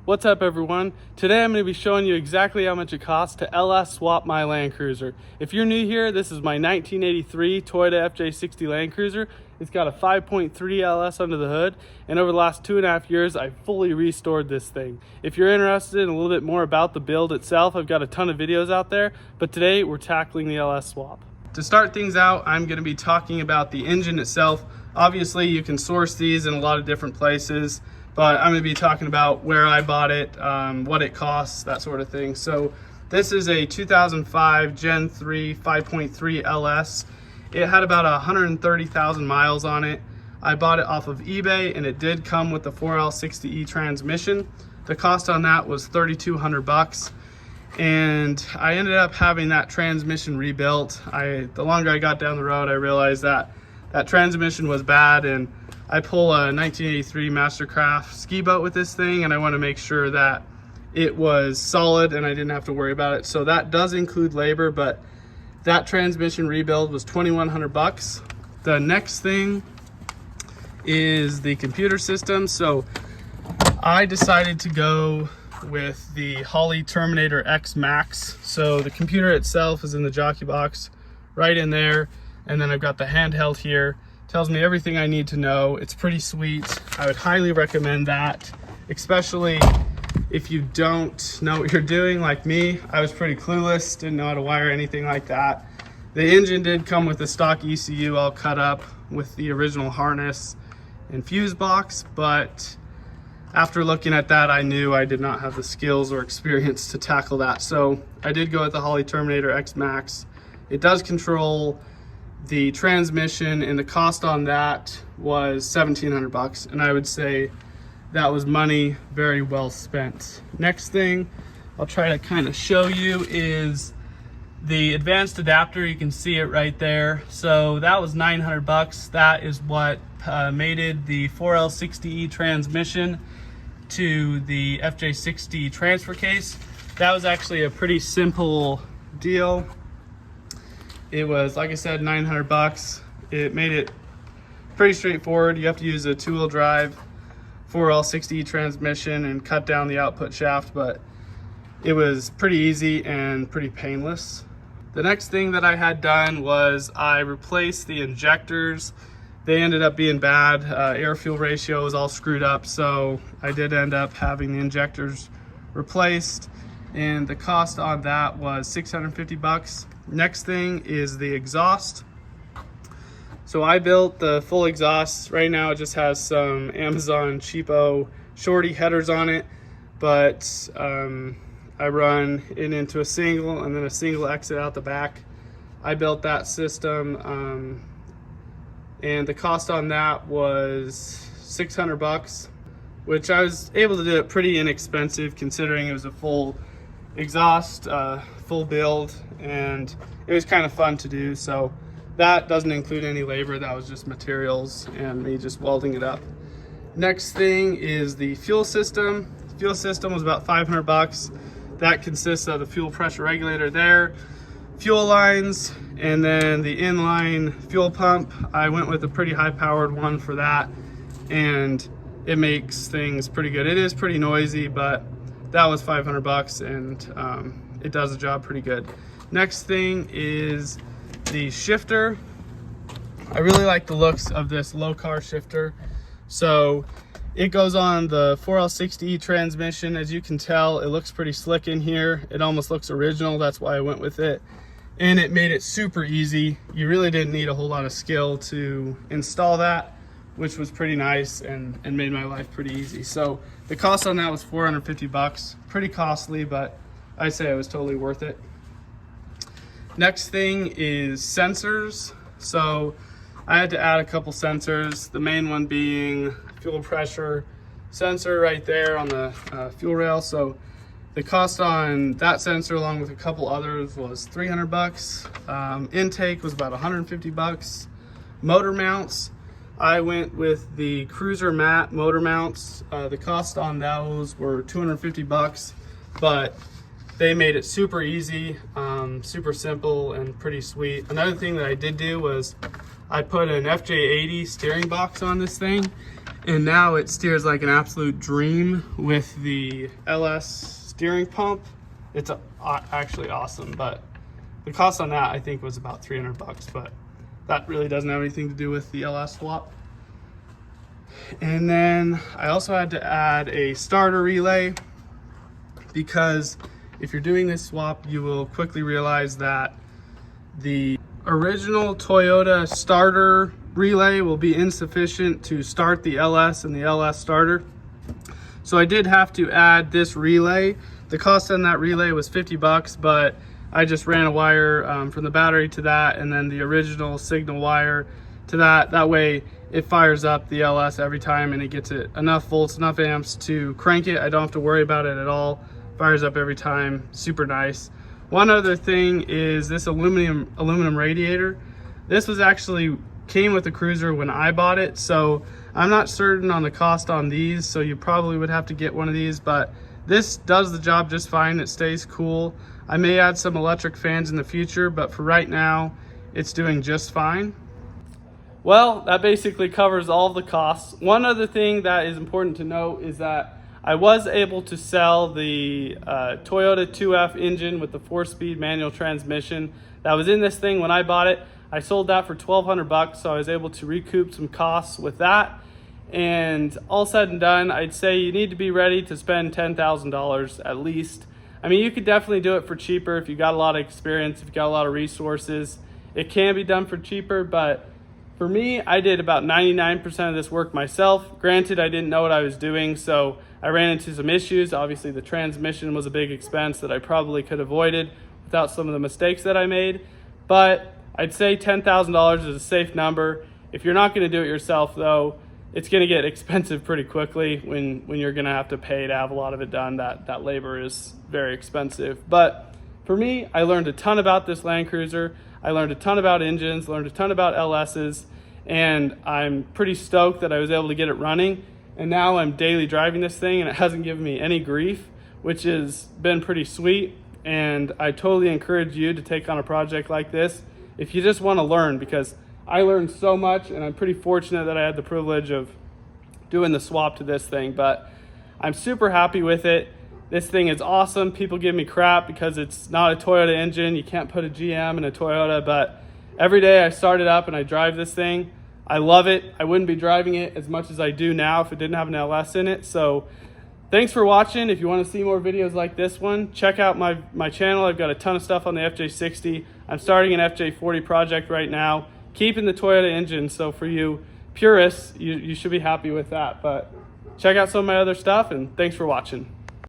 What's up everyone? Today I'm going to be showing you exactly how much it costs to LS swap my Land Cruiser. If you're new here, this is my 1983 Toyota FJ60 Land Cruiser. It's got a 5.3 LS under the hood, and over the last 2.5 years I fully restored this thing. If you're interested in a little bit more about the build itself, I've got a ton of videos out there, but today we're tackling the LS swap. To start things out, I'm going to be talking about the engine itself. Obviously you can source these in a lot of different places, but I'm going to be talking about where I bought it, what it costs, that sort of thing. So this is a 2005 Gen 3 5.3 LS. It had about 130,000 miles on it. I bought it off of eBay, and it did come with the 4L60E transmission. The cost on that was $3,200, and I ended up having that transmission rebuilt. The longer I got down the road, I realized that that transmission was bad, and I pull a 1983 Mastercraft ski boat with this thing, and I want to make sure that it was solid and I didn't have to worry about it. So that does include labor, but that transmission rebuild was $2,100. The next thing is the computer system. So I decided to go with the Holley Terminator X Max. So the computer itself is in the jockey box right in there, and then I've got the handheld here. Tells me everything I need to know. It's pretty sweet. I would highly recommend that, especially if you don't know what you're doing like me. I was pretty clueless, didn't know how to wire anything like that. The engine did come with the stock ECU all cut up with the original harness and fuse box, but after looking at that, I knew I did not have the skills or experience to tackle that. So I did go with the Holley Terminator X Max. It does control the transmission, and the cost on that was $1,700, and I would say that was money very well spent. Next thing I'll try to kind of show you is the advanced adapter. You can see it right there. So that was $900. That is what mated the 4L60E transmission to the FJ60 transfer case. That was actually a pretty simple deal. It was, like I said, $900. It made it pretty straightforward. You have to use a 2-wheel drive 4L60 transmission and cut down the output shaft, but it was pretty easy and pretty painless. The next thing that I had done was I replaced the injectors. They ended up being bad. Air-fuel ratio was all screwed up, so I did end up having the injectors replaced, and the cost on that was $650. Next thing is the exhaust. So I built the full exhaust. Right now it just has some Amazon cheapo shorty headers on it, but I run it into a single and then a single exit out the back. I built that system, and the cost on that was $600, which I was able to do it pretty inexpensive considering it was a full exhaust, full build, and it was kind of fun to do. So that doesn't include any labor. That was just materials and me just welding it up. Next thing is the fuel system. The fuel system was about $500. That consists of the fuel pressure regulator there, fuel lines, and then the inline fuel pump. I went with a pretty high powered one for that, and it makes things pretty good. It is pretty noisy, but that was $500, and it does the job pretty good. Next thing is the shifter. I really like the looks of this low car shifter. So it goes on the 4L60E transmission. As you can tell, it looks pretty slick in here. It almost looks original. That's why I went with it. And it made it super easy. You really didn't need a whole lot of skill to install that, which was pretty nice and made my life pretty easy. So the cost on that was $450. Pretty costly, but I say it was totally worth it. Next thing is sensors. So I had to add a couple sensors, the main one being fuel pressure sensor right there on the fuel rail. So the cost on that sensor along with a couple others was 300 bucks. Intake was about 150 bucks. Motor mounts, I went with the Cruiser Matte motor mounts. The cost on those were 250 bucks, but they made it super easy, super simple and pretty sweet. Another thing that I did do was I put an FJ80 steering box on this thing, and now it steers like an absolute dream with the LS steering pump. It's actually awesome, but the cost on that I think was about 300 bucks, but that really doesn't have anything to do with the LS swap. And then I also had to add a starter relay, because if you're doing this swap, you will quickly realize that the original Toyota starter relay will be insufficient to start the LS and the LS starter. So I did have to add this relay. The cost on that relay was 50 bucks, but I just ran a wire from the battery to that, and then the original signal wire to that. That way it fires up the LS every time, and it gets it enough volts, enough amps to crank it. I don't have to worry about it at all. Fires up every time, super nice. One other thing is this aluminum radiator. This was actually came with the Cruiser when I bought it, so I'm not certain on the cost on these, so you probably would have to get one of these, but this does the job just fine. It stays cool. I may add some electric fans in the future, but for right now, it's doing just fine. Well, that basically covers all the costs. One other thing that is important to note is that I was able to sell the Toyota 2F engine with the 4-speed manual transmission that was in this thing when I bought it. I sold that for 1,200 bucks, so I was able to recoup some costs with that. And all said and done, I'd say you need to be ready to spend $10,000 at least. I mean, you could definitely do it for cheaper if you got a lot of experience, if you got a lot of resources. It can be done for cheaper, but for me, I did about 99% of this work myself. Granted, I didn't know what I was doing, so I ran into some issues. Obviously, the transmission was a big expense that I probably could have avoided without some of the mistakes that I made. But I'd say $10,000 is a safe number. If you're not going to do it yourself, though, it's going to get expensive pretty quickly when you're going to have to pay to have a lot of it done. That labor is very expensive. But for me, I learned a ton about this Land Cruiser. I learned a ton about engines, learned a ton about LSs, and I'm pretty stoked that I was able to get it running. And now I'm daily driving this thing, and it hasn't given me any grief, which has been pretty sweet. And I totally encourage you to take on a project like this if you just want to learn, because I learned so much, and I'm pretty fortunate that I had the privilege of doing the swap to this thing. But I'm super happy with it. This thing is awesome. People give me crap because it's not a Toyota engine. You can't put a GM in a Toyota, but every day I start it up and I drive this thing. I love it. I wouldn't be driving it as much as I do now if it didn't have an LS in it. So thanks for watching. If you want to see more videos like this one, check out my channel. I've got a ton of stuff on the FJ60. I'm starting an FJ40 project right now, keeping the Toyota engine. So for you purists, you should be happy with that. But check out some of my other stuff, and thanks for watching.